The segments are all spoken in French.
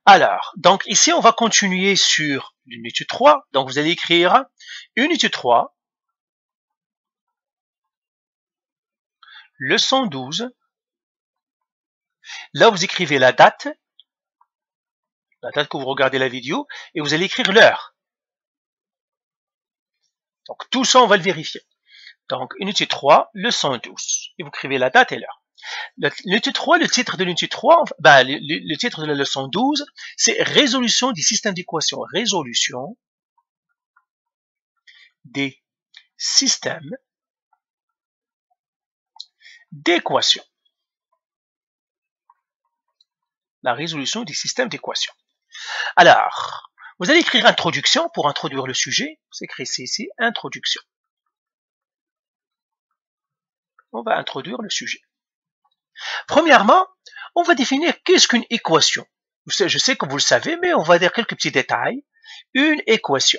Alors, donc ici, on va continuer sur l'unité 3. Donc, vous allez écrire unité 3, leçon 12. Là, vous écrivez la date que vous regardez la vidéo, et vous allez écrire l'heure. Donc, tout ça, on va le vérifier. Donc, unité 3, leçon 12. Et vous écrivez la date et l'heure. L'unité 3, le titre de l'unité 3, le titre de la leçon 12, c'est résolution des systèmes d'équations. Résolution des systèmes d'équations. La résolution des systèmes d'équations. Alors, vous allez écrire introduction pour introduire le sujet. Vous écrivez ici, introduction. On va introduire le sujet. Premièrement, on va définir qu'est-ce qu'une équation. Je sais que vous le savez, mais on va dire quelques petits détails. Une équation.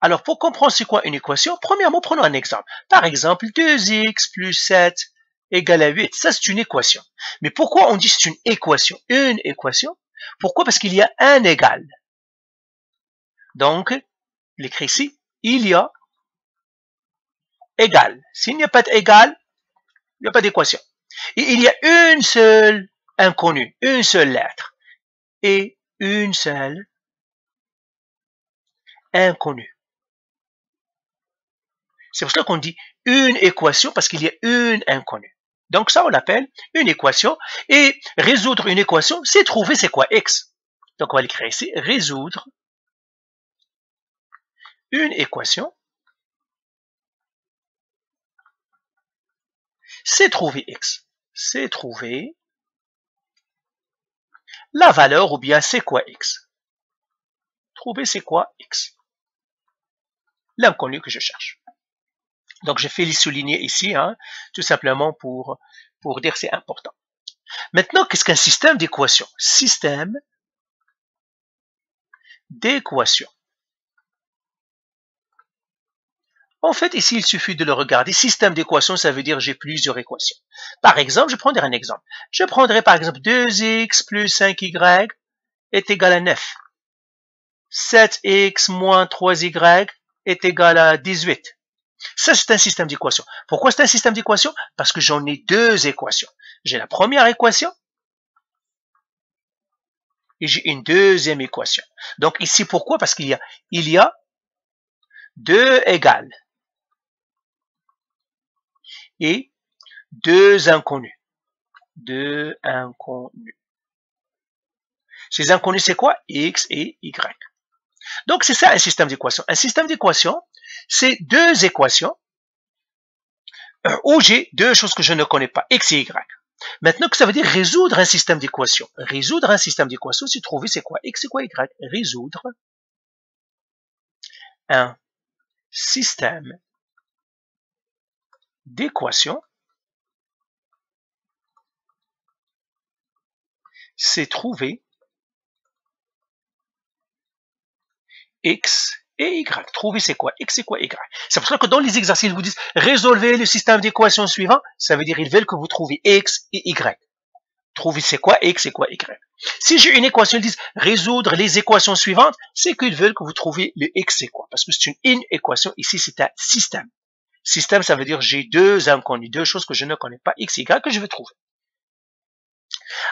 Alors, pour comprendre c'est quoi une équation, premièrement, prenons un exemple. Par exemple, 2x plus 7 égale à 8. Ça, c'est une équation. Mais pourquoi on dit c'est une équation? Une équation. Pourquoi? Parce qu'il y a un égal. Donc, il écrit ici, il y a égal. S'il n'y a pas d'égal, il n'y a pas d'équation. Et il y a une seule inconnue, une seule lettre. Et une seule inconnue. C'est pour ça qu'on dit une équation, parce qu'il y a une inconnue. Donc ça, on l'appelle une équation. Et résoudre une équation, c'est trouver c'est quoi x. Donc on va l'écrire ici, résoudre une équation, c'est trouver x. C'est trouver la valeur, ou bien c'est quoi x. Trouver c'est quoi x. L'inconnu que je cherche. Donc je fais les souligner ici, tout simplement pour dire c'est important. Maintenant, qu'est-ce qu'un système d'équation? Système d'équation. En fait, ici, il suffit de le regarder. Système d'équation, ça veut dire j'ai plusieurs équations. Par exemple, je prendrai un exemple. Je prendrai par exemple 2x plus 5y est égal à 9. 7x moins 3y est égal à 18. Ça, c'est un système d'équation. Pourquoi c'est un système d'équation? Parce que j'en ai deux équations. J'ai la première équation et j'ai une deuxième équation. Donc ici, pourquoi? Parce qu'il y a deux égales et deux inconnus. Deux inconnus. Ces inconnus, c'est quoi? X et Y. Donc, c'est ça un système d'équation. Un système d'équation, c'est deux équations où j'ai deux choses que je ne connais pas, X et Y. Maintenant, que ça veut dire résoudre un système d'équation. Résoudre un système d'équation, c'est trouver c'est quoi X et quoi Y. Résoudre un système d'équation, c'est trouver X et Y. Trouver c'est quoi X et quoi Y. C'est pour ça que dans les exercices, ils vous disent résolvez le système d'équation suivant. Ça veut dire ils veulent que vous trouviez X et Y. Trouver c'est quoi X et quoi Y. Si j'ai une équation, ils disent résoudre les équations suivantes, c'est qu'ils veulent que vous trouviez le X c'est quoi. Parce que c'est une équation. Ici, c'est un système. Système, ça veut dire j'ai deux inconnus, deux choses que je ne connais pas, X et Y, que je veux trouver.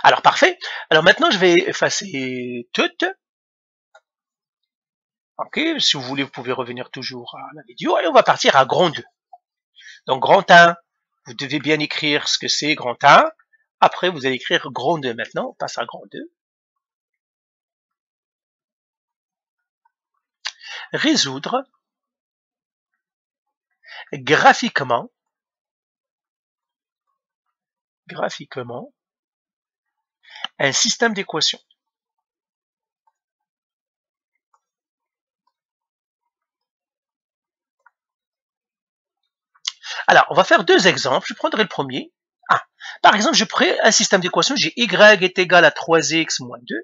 Alors, parfait. Alors maintenant, je vais effacer toutes. Ok, si vous voulez, vous pouvez revenir toujours à la vidéo et on va partir à grand 2. Donc, grand 1, vous devez bien écrire ce que c'est grand 1. Après, vous allez écrire grand 2 maintenant. On passe à grand 2. Résoudre graphiquement un système d'équations. Alors, on va faire deux exemples. Je prendrai le premier. Par exemple, je prends un système d'équations. J'ai y est égal à 3x moins 2.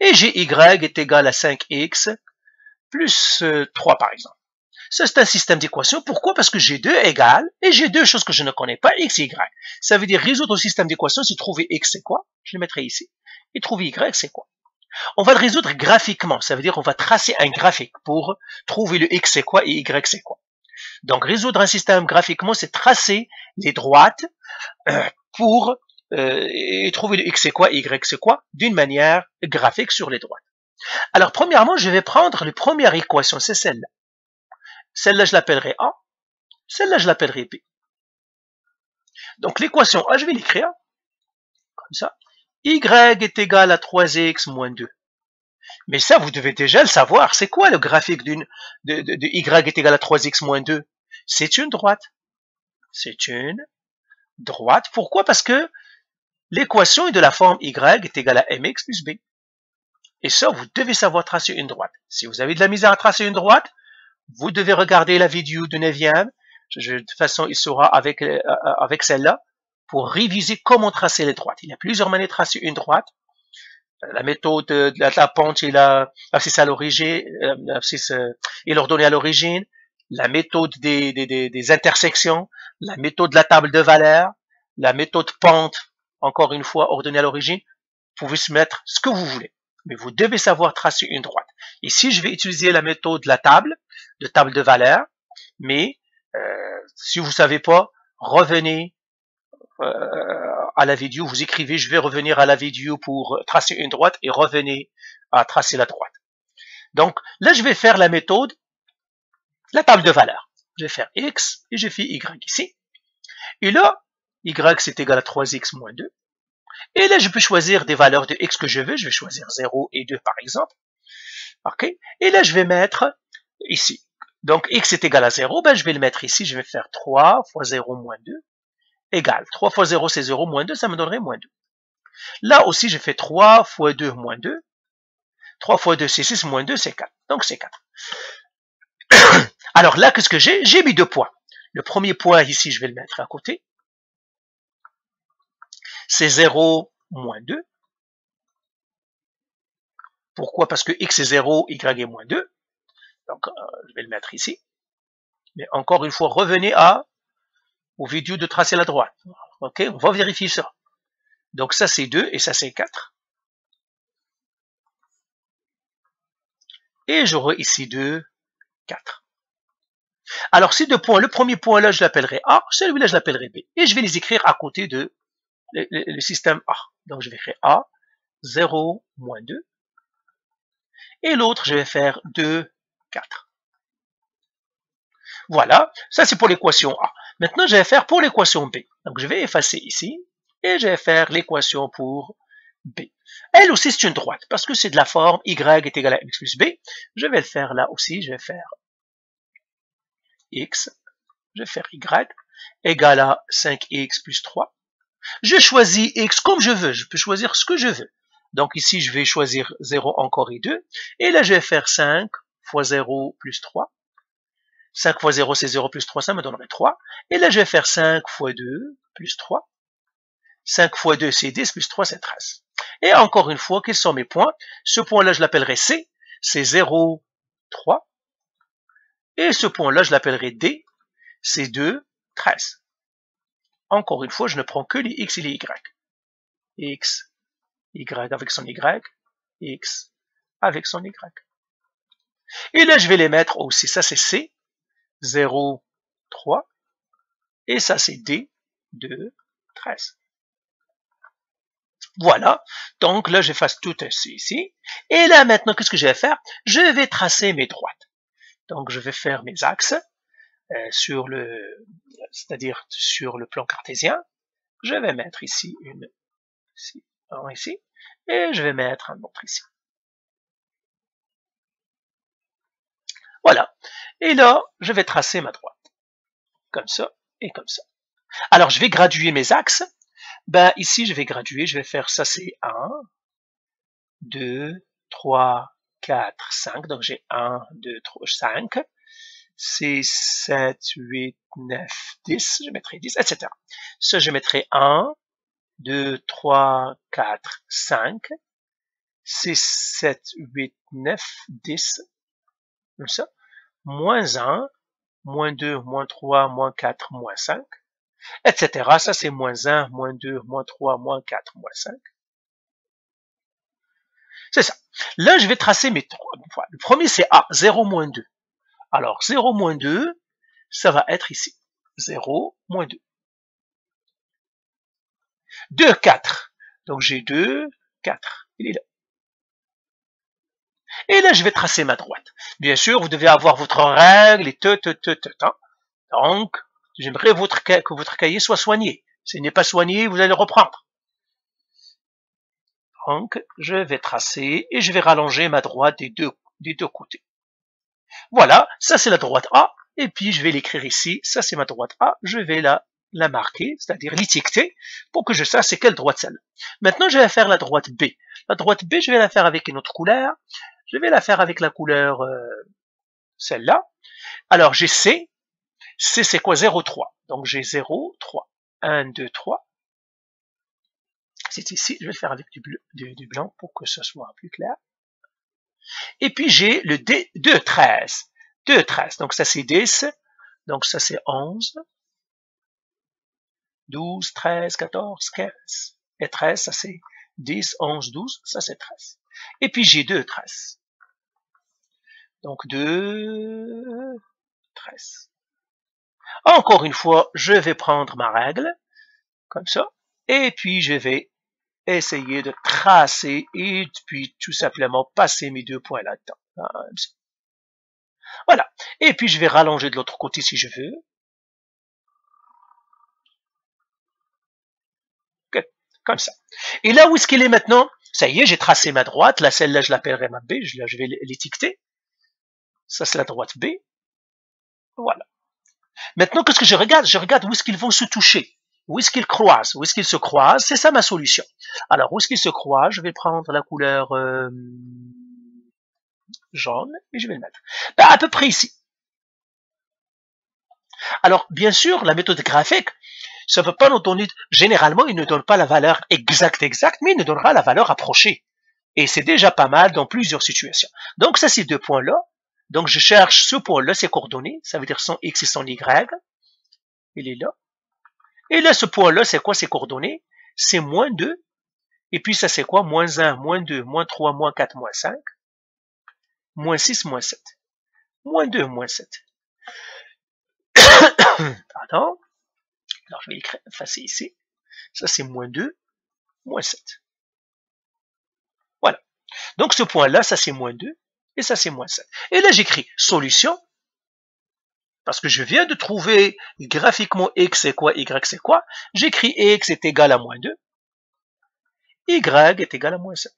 Et j'ai y est égal à 5x plus 3, par exemple. Ça, c'est un système d'équations. Pourquoi? Parce que j'ai deux égales et j'ai deux choses que je ne connais pas, x et y. Ça veut dire résoudre le système d'équations, c'est trouver x c'est quoi Je le mettrai ici. Et trouver y, c'est quoi? On va le résoudre graphiquement. Ça veut dire qu'on va tracer un graphique pour trouver le x c'est quoi et y c'est quoi. Donc, résoudre un système graphiquement, c'est tracer les droites pour et trouver le x c'est quoi et y c'est quoi d'une manière graphique sur les droites. Alors, premièrement, je vais prendre la première équation, c'est celle-là. Celle-là, je l'appellerai A. Celle-là, je l'appellerai B. Donc, l'équation A, je vais l'écrire comme ça. Y est égal à 3x moins 2. Mais ça, vous devez déjà le savoir. C'est quoi le graphique de y est égal à 3x moins 2? C'est une droite. C'est une droite. Pourquoi? Parce que l'équation est de la forme y est égal à mx plus b. Et ça, vous devez savoir tracer une droite. Si vous avez de la misère à tracer une droite, vous devez regarder la vidéo de 9e. De toute façon, il sera avec celle-là pour réviser comment tracer les droites. Il y a plusieurs manières de tracer une droite. La méthode de la pente et l'abscisse à l'origine, l'abscisse et l'ordonnée à l'origine, la méthode des intersections, la méthode de la table de valeurs, la méthode pente, encore une fois, ordonnée à l'origine. Vous pouvez se mettre ce que vous voulez, mais vous devez savoir tracer une droite. Ici, je vais utiliser la méthode de la table de valeurs, mais si vous ne savez pas, revenez à la vidéo, vous écrivez, je vais revenir à la vidéo pour tracer une droite et revenez à tracer la droite. Donc, là, je vais faire la méthode, la table de valeurs. Je vais faire x et je fais y ici. Et là, y c'est égal à 3x moins 2. Et là, je peux choisir des valeurs de x que je veux. Je vais choisir 0 et 2 par exemple. OK? Et là, je vais mettre ici. Donc, x est égal à 0. Ben, je vais le mettre ici. Je vais faire 3 fois 0 moins 2. Égal. 3 fois 0, c'est 0, moins 2, ça me donnerait moins 2. Là aussi, je fais 3 fois 2, moins 2. 3 fois 2, c'est 6, moins 2, c'est 4. Donc, c'est 4. Alors là, qu'est-ce que j'ai? J'ai mis 2 points. Le premier point, ici, je vais le mettre à côté. C'est 0, moins 2. Pourquoi? Parce que x est 0, y est moins 2. Donc, je vais le mettre ici. Mais encore une fois, revenez aux vidéos de tracer la droite. OK? On va vérifier ça. Donc, ça, c'est 2 et ça, c'est 4. Et j'aurai ici 2, 4. Alors, ces deux points, le premier point là, je l'appellerai A, celui-là, je l'appellerai B. Et je vais les écrire à côté de le système A. Donc, je vais écrire A, 0, moins 2. Et l'autre, je vais faire 2, 4. Voilà, ça c'est pour l'équation A. Maintenant, je vais faire pour l'équation B. Donc, je vais effacer ici et je vais faire l'équation pour B. Elle aussi, c'est une droite parce que c'est de la forme y est égal à mx plus b. Je vais le faire là aussi. Je vais faire x, je vais faire y égale à 5x plus 3. Je choisis x comme je veux. Je peux choisir ce que je veux. Donc ici, je vais choisir 0 encore et 2. Et là, je vais faire 5 fois 0 plus 3. 5 fois 0, c'est 0 plus 3, ça me donnerait 3. Et là, je vais faire 5 fois 2 plus 3. 5 fois 2, c'est 10, plus 3, c'est 13. Et encore une fois, quels sont mes points? Ce point-là, je l'appellerai C, c'est 0, 3. Et ce point-là, je l'appellerai D, c'est 2, 13. Encore une fois, je ne prends que les x et les y. X, y avec son y, x avec son y. Et là, je vais les mettre aussi. Ça, c'est C, 0, 3. Et ça, c'est D, 2, 13. Voilà. Donc là, j'efface tout ici. Et là, maintenant, qu'est-ce que je vais faire? Je vais tracer mes droites. Donc, je vais faire mes axes c'est-à-dire sur le plan cartésien. Je vais mettre ici un ici, et je vais mettre un autre ici. Voilà. Et là, je vais tracer ma droite. Comme ça et comme ça. Alors, je vais graduer mes axes. Ben, ici, je vais graduer. Je vais faire ça, c'est 1, 2, 3, 4, 5. Donc, j'ai 1, 2, 3, 5. 6, 7, 8, 9, 10. Je mettrai 10, etc. Ça, je mettrai 1, 2, 3, 4, 5. 6, 7, 8, 9, 10. Comme ça. Moins 1, moins 2, moins 3, moins 4, moins 5, etc. Ça, c'est moins 1, moins 2, moins 3, moins 4, moins 5. C'est ça. Là, je vais tracer mes trois. Le premier, c'est A, 0, moins 2. Alors, 0, moins 2, ça va être ici. 0, moins 2. 2, 4. Donc, j'ai 2, 4. Il est là. Et là, je vais tracer ma droite. Bien sûr, vous devez avoir votre règle et hein. Donc, j'aimerais que votre cahier soit soigné. S'il n'est pas soigné, vous allez le reprendre. Donc, je vais tracer et je vais rallonger ma droite des deux côtés. Voilà, ça c'est la droite A. Et puis, je vais l'écrire ici. Ça, c'est ma droite A. Je vais la marquer, c'est-à-dire l'étiqueter, pour que je sache c'est quelle droite celle-là. Maintenant, je vais faire la droite B. La droite B, je vais la faire avec une autre couleur. Je vais la faire avec la couleur celle-là. Alors, j'ai C. C, c'est quoi? 0, 3. Donc, j'ai 0, 3. 1, 2, 3. C'est ici. Je vais le faire avec du blanc pour que ce soit plus clair. Et puis, j'ai le D, 2, 13. 2, 13. Donc, ça, c'est 10. Donc, ça, c'est 11. 12, 13, 14, 15. Et 13, ça, c'est 10, 11, 12. Ça, c'est 13. Et puis, j'ai 2, 13. Donc, 2, 13. Encore une fois, je vais prendre ma règle, comme ça, et puis je vais essayer de tracer et puis tout simplement passer mes 2 points là-dedans. Comme ça. Voilà. Et puis je vais rallonger de l'autre côté si je veux. Okay. Comme ça. Et là, où est-ce qu'il est maintenant? Ça y est, j'ai tracé ma droite. Là, celle-là, je l'appellerai ma B. Je vais l'étiqueter. Ça, c'est la droite B. Voilà. Maintenant, qu'est-ce que je regarde? Je regarde où est-ce qu'ils vont se toucher. Où est-ce qu'ils croisent? Où est-ce qu'ils se croisent? C'est ça ma solution. Alors, où est-ce qu'ils se croisent? Je vais prendre la couleur jaune et je vais le mettre. Ben, à peu près ici. Alors, bien sûr, la méthode graphique, ça ne peut pas nous donner, généralement, il ne donne pas la valeur exacte, mais il nous donnera la valeur approchée. Et c'est déjà pas mal dans plusieurs situations. Donc, ça, ces 2 points-là. Donc, je cherche ce point-là, ses coordonnées. Ça veut dire son X et son Y. Il est là. Et là, ce point-là, c'est quoi ses coordonnées? C'est moins 2. Et puis, ça, c'est quoi? Moins 1, moins 2, moins 3, moins 4, moins 5. Moins 6, moins 7. Moins 2, moins 7. Pardon. Alors, je vais l'écrire, effacer ici. Ça, c'est moins 2, moins 7. Voilà. Donc, ce point-là, ça, c'est moins 2. Et ça, c'est moins 7. Et là, j'écris solution. Parce que je viens de trouver graphiquement X c'est quoi, Y c'est quoi. J'écris X est égal à moins 2. Y est égal à moins 7.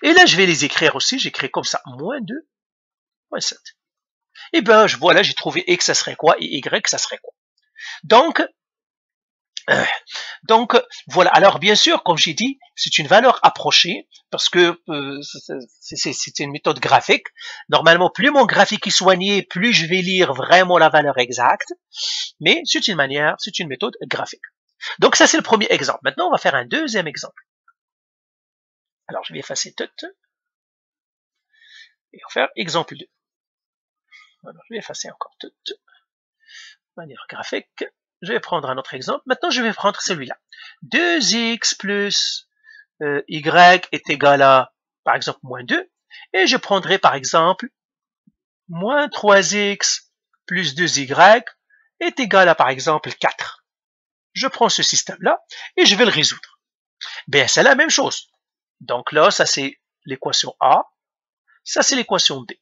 Et là, je vais les écrire aussi. J'écris comme ça, moins 2, moins 7. Et bien, voilà, j'ai trouvé X, ça serait quoi, et Y, ça serait quoi. Donc, voilà. Alors, bien sûr, comme j'ai dit, c'est une valeur approchée, parce que c'est une méthode graphique. Normalement, plus mon graphique est soigné, plus je vais lire vraiment la valeur exacte. Mais c'est une méthode graphique. Donc, ça, c'est le premier exemple. Maintenant, on va faire un deuxième exemple. Alors, je vais effacer tout. Et on va faire exemple 2. Alors, je vais effacer encore tout. De manière graphique. Je vais prendre un autre exemple. Maintenant, je vais prendre celui-là. 2x plus y est égal à, par exemple, moins 2. Et je prendrai, par exemple, moins 3x plus 2y est égal à, par exemple, 4. Je prends ce système-là et je vais le résoudre. Bien, c'est la même chose. Donc là, ça c'est l'équation A. Ça c'est l'équation B.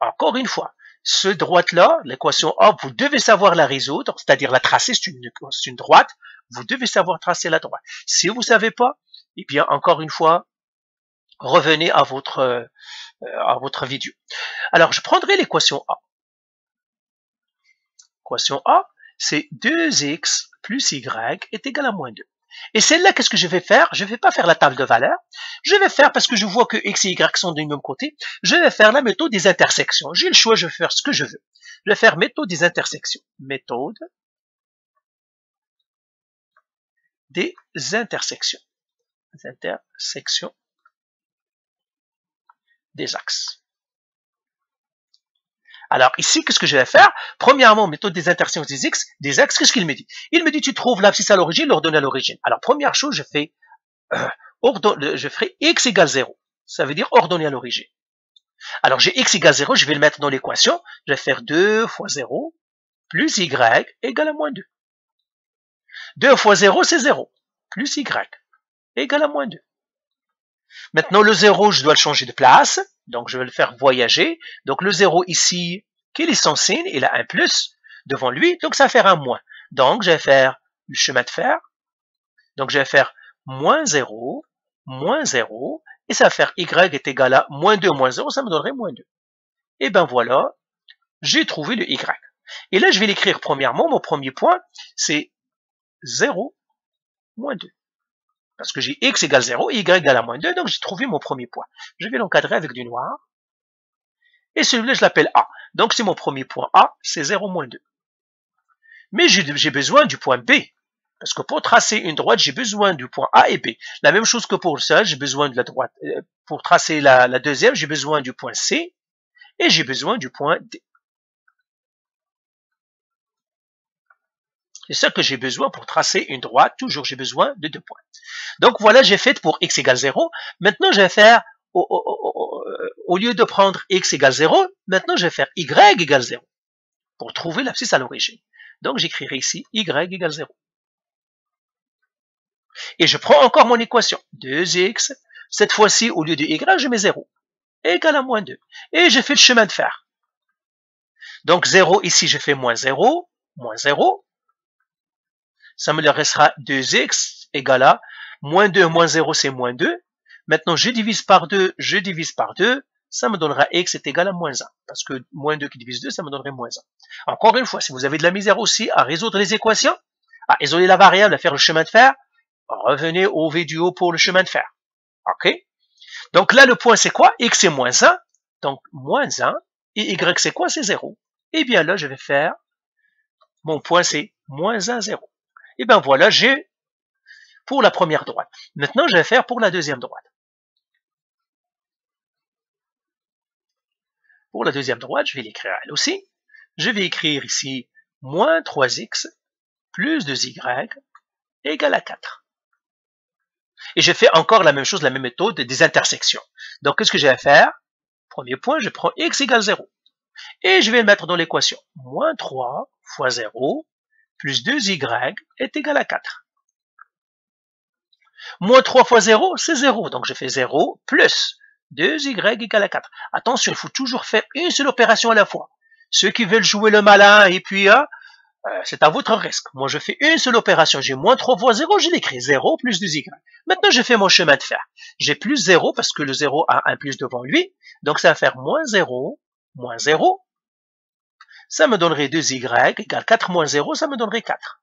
Encore une fois, ce droite-là, l'équation A, vous devez savoir la résoudre, c'est-à-dire la tracer, c'est une droite, vous devez savoir tracer la droite. Si vous ne savez pas, eh bien, encore une fois, revenez à votre vidéo. Alors, je prendrai l'équation A. L'équation A, c'est 2x plus y est égal à moins 2. Et celle-là, qu'est-ce que je vais faire? Je ne vais pas faire la table de valeurs. Je vais faire, parce que je vois que x et y sont du même côté, je vais faire la méthode des intersections. J'ai le choix, je vais faire ce que je veux. Je vais faire méthode des intersections. Méthode des intersections. Intersections des axes. Alors ici, qu'est-ce que je vais faire? Premièrement, méthode des intersections des axes, qu'est-ce qu'il me dit? Il me dit, tu trouves l'abscisse à l'origine, l'ordonnée à l'origine. Alors première chose, je fais je ferai x égale 0. Ça veut dire ordonné à l'origine. Alors j'ai x égale 0, je vais le mettre dans l'équation. Je vais faire 2 fois 0 plus y égale à moins 2. 2 fois 0, c'est 0. Plus y égale à moins 2. Maintenant, le 0, je dois le changer de place. Donc, je vais le faire voyager. Donc, le 0 ici, quel est son signe? Il a un plus devant lui. Donc, ça va faire un moins. Donc, je vais faire le chemin de fer. Donc, je vais faire moins 0, et ça va faire y est égal à moins 2 moins 0, ça me donnerait moins 2. Et ben voilà, j'ai trouvé le y. Et là, je vais l'écrire premièrement, mon premier point, c'est 0, moins 2. Parce que j'ai x égale 0 et y égale à moins 2, donc j'ai trouvé mon premier point. Je vais l'encadrer avec du noir. Et celui-là, je l'appelle A. Donc c'est mon premier point A, c'est 0, moins 2. Mais j'ai besoin du point B. Parce que pour tracer une droite, j'ai besoin du point A et B. La même chose que pour le seul, j'ai besoin de la droite. Pour tracer la deuxième, j'ai besoin du point C et j'ai besoin du point D. C'est ça que j'ai besoin pour tracer une droite. Toujours, j'ai besoin de 2 points. Donc voilà, j'ai fait pour x égale 0. Maintenant, je vais faire, au lieu de prendre x égale 0, maintenant je vais faire y égale 0 pour trouver l'abscisse à l'origine. Donc j'écrirai ici y égale 0. Et je prends encore mon équation. 2x, cette fois-ci, au lieu de y, je mets 0. Égal à moins 2. Et je fais le chemin de fer. Donc 0, ici, je fais moins 0, moins 0. Ça me restera 2x égale à moins 2, moins 0, c'est moins 2. Maintenant, je divise par 2, ça me donnera x est égal à moins 1. Parce que moins 2 qui divise 2, ça me donnerait moins 1. Encore une fois, si vous avez de la misère aussi à résoudre les équations, à isoler la variable, à faire le chemin de fer, revenez au vidéo pour le chemin de fer. OK? Donc là, le point, c'est quoi? X est moins 1. Donc, moins 1. Et Y, c'est quoi? C'est 0. Et bien là, je vais faire, mon point, c'est moins 1, 0. Et bien voilà, j'ai pour la première droite. Maintenant, je vais faire pour la deuxième droite. Pour la deuxième droite, je vais l'écrire elle aussi. Je vais écrire ici moins 3x plus 2y égale à 4. Et je fais encore la même chose, la même méthode des intersections. Donc, qu'est-ce que je vais faire? Premier point, je prends x égale 0. Et je vais le mettre dans l'équation. Moins 3 fois 0 plus 2y est égal à 4. Moins 3 fois 0, c'est 0. Donc, je fais 0 plus 2y égale à 4. Attention, il faut toujours faire une seule opération à la fois. Ceux qui veulent jouer le malin et puis c'est à votre risque. Moi, je fais une seule opération. J'ai moins 3 fois 0, je l'écris 0 plus 2y. Maintenant, je fais mon chemin de fer. J'ai plus 0 parce que le 0 a un plus devant lui. Donc, ça va faire moins 0, moins 0. Ça me donnerait 2y égale 4 moins 0, ça me donnerait 4.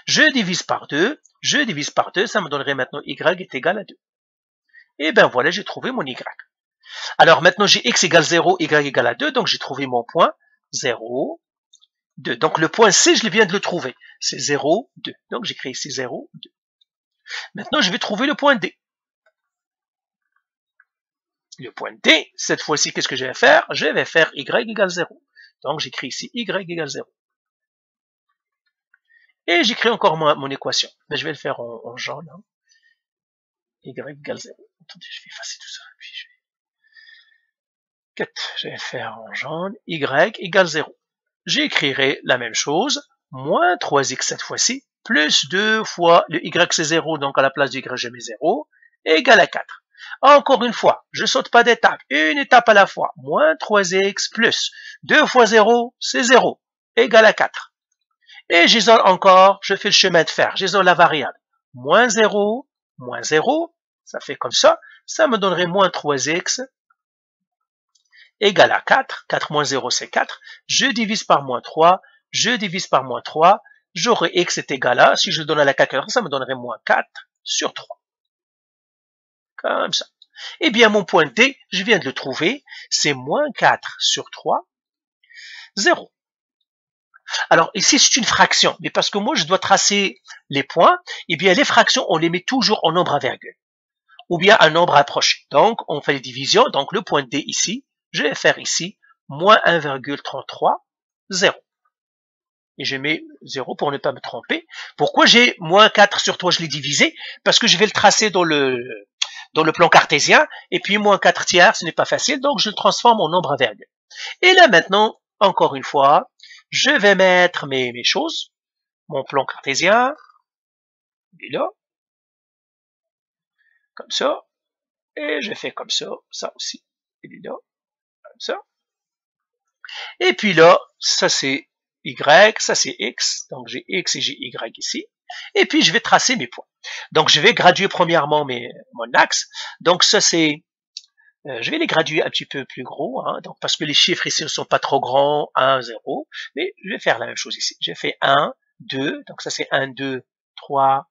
Je divise par 2, ça me donnerait maintenant y est égal à 2. Et bien voilà, j'ai trouvé mon y. Alors maintenant, j'ai x égale 0, y égale à 2, donc j'ai trouvé mon point 0, 2. Donc le point C, je viens de le trouver. C'est 0, 2. Donc j'écris ici 0, 2. Maintenant, je vais trouver le point D. Le point D, cette fois-ci, qu'est-ce que je vais faire? Je vais faire y égale 0. Donc j'écris ici y égale 0. Et j'écris encore mon équation. Mais je vais le faire en jaune. Hein. Y égale 0. Attendez, je vais effacer tout ça. Puis je vais faire en jaune. Y égale 0. J'écrirai la même chose. Moins 3x cette fois-ci. Plus 2 fois le y c'est 0. Donc à la place du y je mets 0. Égale à 4. Encore une fois, je ne saute pas d'étape. Une étape à la fois. Moins 3x plus 2 fois 0, c'est 0. Égale à 4. Et j'isole encore, je fais le chemin de fer. J'isole la variable. Moins 0, ça fait comme ça. Ça me donnerait moins 3x égale à 4. 4 moins 0, c'est 4. Je divise par moins 3. J'aurai x est égal à, si je le donne à la calculatrice, ça me donnerait moins 4 sur 3. Comme ça. Eh bien, mon point D, je viens de le trouver. C'est moins 4 sur 3, 0. Alors ici c'est une fraction, mais parce que moi je dois tracer les points, eh bien les fractions on les met toujours en nombre à virgule, ou bien un nombre approché. Donc on fait les divisions, donc le point D ici, je vais faire ici moins 1,33, 0. et je mets 0 pour ne pas me tromper. Pourquoi j'ai moins 4 sur 3, je l'ai divisé? Parce que je vais le tracer dans le plan cartésien, et puis moins 4 tiers, ce n'est pas facile, donc je le transforme en nombre à virgule. Et là maintenant, encore une fois, je vais mettre mes choses, mon plan cartésien, et là, comme ça, et je fais comme ça aussi, et là, comme ça. Et puis là, ça c'est Y, ça c'est X, donc j'ai X et j'ai Y ici. Et puis je vais tracer mes points. Donc je vais graduer premièrement mon axe. Donc ça c'est, je vais les graduer un petit peu plus gros, hein, donc parce que les chiffres ici ne sont pas trop grands, 1, 0. Mais je vais faire la même chose ici. J'ai fait 1, 2, donc ça c'est 1, 2, 3,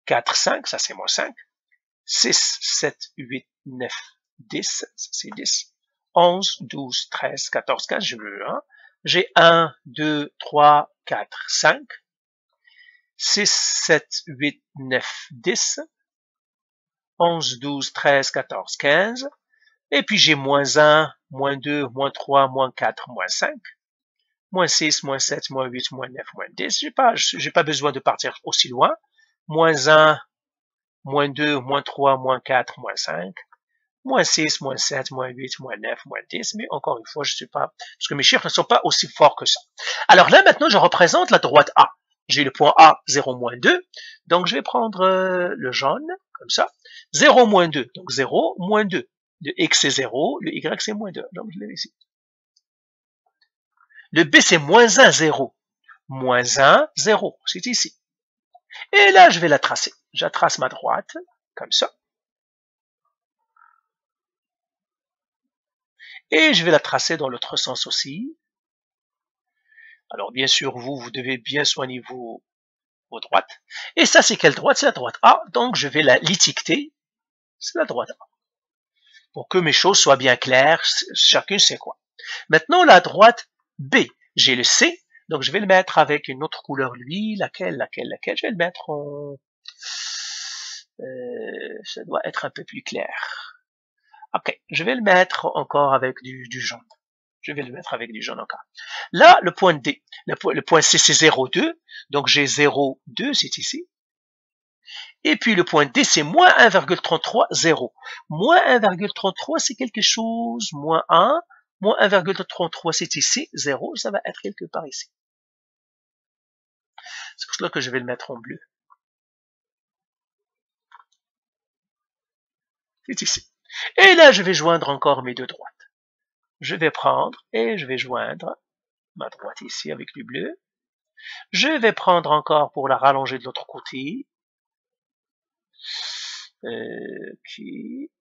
4, 5, ça c'est moins 5. 6, 7, 8, 9, 10, ça c'est 10. 11, 12, 13, 14, 15, je veux 1. J'ai 1, 2, 3, 4, 5, 6, 7, 8, 9, 10, 11, 12, 13, 14, 15, et puis j'ai moins 1, moins 2, moins 3, moins 4, moins 5, moins 6, moins 7, moins 8, moins 9, moins 10, j'ai pas besoin de partir aussi loin, moins 1, moins 2, moins 3, moins 4, moins 5, moins 6, moins 7, moins 8, moins 9, moins 10, mais encore une fois, je sais pas, parce que mes chiffres ne sont pas aussi forts que ça. Alors là, maintenant, je représente la droite A. J'ai le point A, 0, moins 2, donc je vais prendre le jaune, comme ça, 0, moins 2, donc 0, moins 2. Le X c'est 0, le Y c'est moins 2, donc je l'ai ici. Le B c'est moins 1, 0. Moins 1, 0, c'est ici. Et là, je vais la tracer. Je trace ma droite, comme ça. Et je vais la tracer dans l'autre sens aussi. Alors, bien sûr, vous devez bien soigner vos droites. Et ça, c'est quelle droite? C'est la droite A. Donc, je vais l'étiqueter. C'est la droite A. Pour que mes choses soient bien claires, chacun sait quoi. Maintenant, la droite B. J'ai le C. Donc, je vais le mettre avec une autre couleur, lui. Laquelle? Je vais le mettre en... ça doit être un peu plus clair. Ok, je vais le mettre encore avec du jaune. Je vais le mettre avec du jaune encore. Là, le point D, le point C, c'est 0,2. Donc, j'ai 0,2, c'est ici. Et puis, le point D, c'est moins 1,33, 0. Moins 1,33, c'est quelque chose, moins 1. Moins 1,33, c'est ici, 0. Ça va être quelque part ici. C'est pour cela que je vais le mettre en bleu. C'est ici. Et là, je vais joindre encore mes deux droites. Je vais prendre et je vais joindre ma droite ici avec du bleu. Je vais prendre encore pour la rallonger de l'autre côté. Qui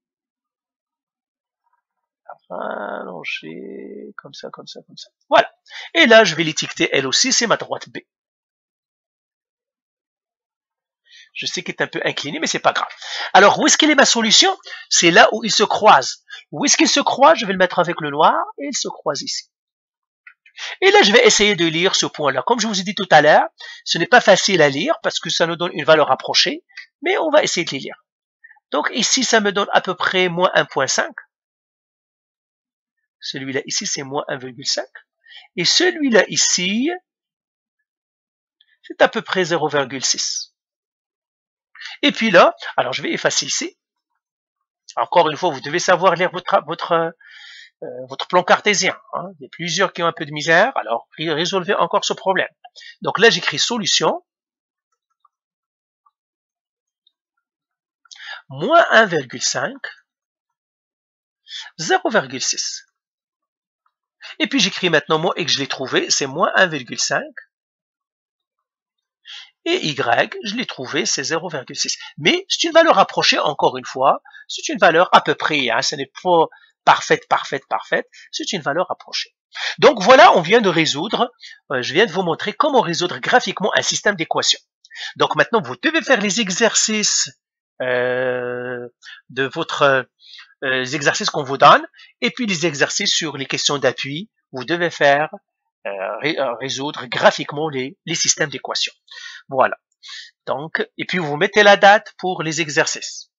rallonger comme ça, comme ça, comme ça. Voilà. Et là, je vais l'étiqueter elle aussi, c'est ma droite B. Je sais qu'elle est un peu inclinée, mais c'est pas grave. Alors, où est-ce qu'elle est ma solution? C'est là où ils se croisent. Où est-ce qu'ils se croisent? Je vais le mettre avec le noir et ils se croisent ici. Et là, je vais essayer de lire ce point-là. Comme je vous ai dit tout à l'heure, ce n'est pas facile à lire parce que ça nous donne une valeur rapprochée, mais on va essayer de les lire. Donc ici, ça me donne à peu près moins 1,5. Celui-là ici, c'est moins 1,5. Et celui-là ici, c'est à peu près 0,6. Et puis là, alors je vais effacer ici. Encore une fois, vous devez savoir lire votre plan cartésien. Hein. Il y a plusieurs qui ont un peu de misère, alors résolvez encore ce problème. Donc là, j'écris solution. Moins 1,5, 0,6. Et puis j'écris maintenant mon X, je l'ai trouvé, c'est moins 1,5. Et Y, je l'ai trouvé, c'est 0,6. Mais c'est une valeur approchée, encore une fois, c'est une valeur à peu près, hein, ce n'est pas parfaite, c'est une valeur approchée. Donc voilà, on vient de résoudre, je viens de vous montrer comment résoudre graphiquement un système d'équations. Donc maintenant, vous devez faire les exercices de votre exercices qu'on vous donne, et puis les exercices sur les questions d'appui, vous devez faire résoudre graphiquement les systèmes d'équations. Voilà. Donc, et puis vous mettez la date pour les exercices.